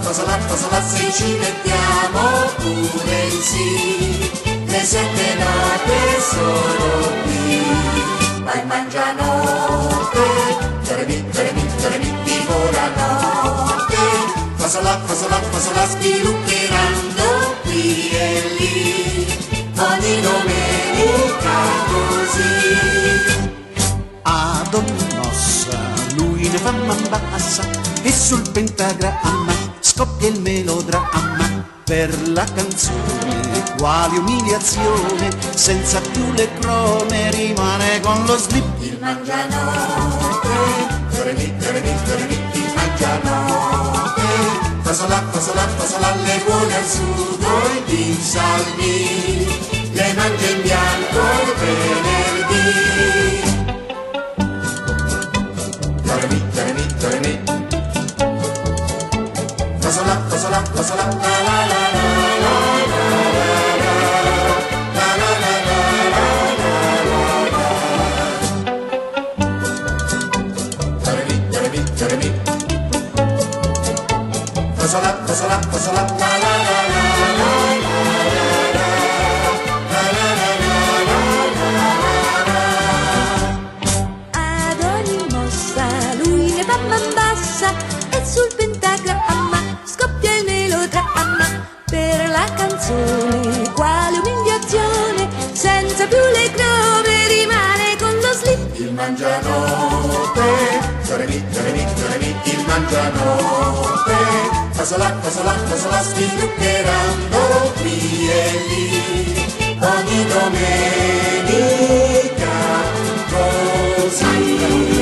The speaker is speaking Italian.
cosa là, se ci mettiamo pure in sì, le 7 note sono qui. Vai mangianotte, tipo la notte, cosa là, svilupperanno qui e lì, ogni domenica così. Ad ogni mossa lui ne fa man bassa e sul pentagramma scoppia il melodramma. Per la canzone, quale umiliazione, senza più le crome rimane con lo slip. Il mangianotte, il mangianotte, cosa là, le buone al sugo e i salmi, le mangia in bianco il venerdì. Cosa là, la la la ad ogni mossa lui ne fa man bassa e sul pentagramma scoppia il melodramma. Per la canzone, quale umiliazione, senza più le crome rimane con lo slip. Il mangianotte, il mangianotte, cosa là, svilupperanno qui e lì, ogni domenica così.